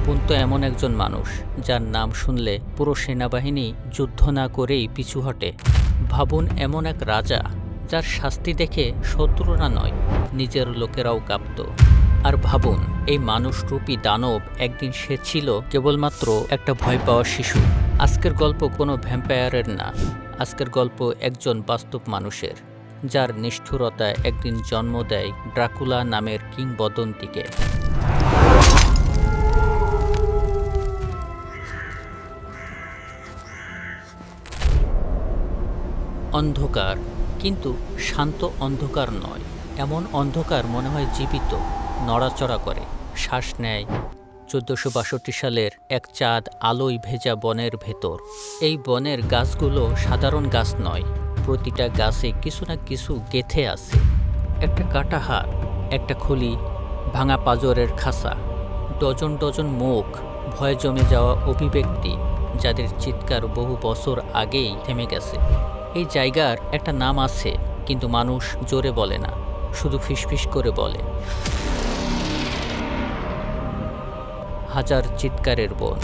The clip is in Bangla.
ভাবুন তো এমন একজন মানুষ যার নাম শুনলে পুরো সেনাবাহিনী যুদ্ধ না করেই পিছু হটে। ভাবুন এমন এক রাজা যার শাস্তি দেখে শত্রুরা নয়, নিজের লোকেরাও কাঁপত। আর ভাবুন এই মানুষরূপী দানব একদিন সে ছিল কেবলমাত্র একটা ভয় পাওয়া শিশু। আজকের গল্প কোনো ভ্যাম্পায়ারের না, আজকের গল্প একজন বাস্তব মানুষের, যার নিষ্ঠুরতা একদিন জন্ম দেয় ড্রাকুলা নামের কিংবদন্তিকে। অন্ধকার, কিন্তু শান্ত অন্ধকার নয়। এমন অন্ধকার মনে হয় জীবিত, নড়াচড়া করে, শ্বাস নেয়। 1462 সালের এক চাঁদ আলোয় ভেজা বনের ভেতর। এই বনের গাছগুলো সাধারণ গাছ নয়, প্রতিটা গাছে কিছু না কিছু গেঁথে আছে। একটা কাটা হাত, একটা খুলি, ভাঙা পাঁজরের খাঁচা, ডজন ডজন মুখ, ভয়ে জমে যাওয়া অভিব্যক্তি, যাদের চিৎকার বহু বছর আগেই থেমে গেছে। এই জায়গার একটা নাম আছে, কিন্তু মানুষ জোরে বলে না, শুধু ফিসফিস করে বলে। হাজার চিৎকারের বন।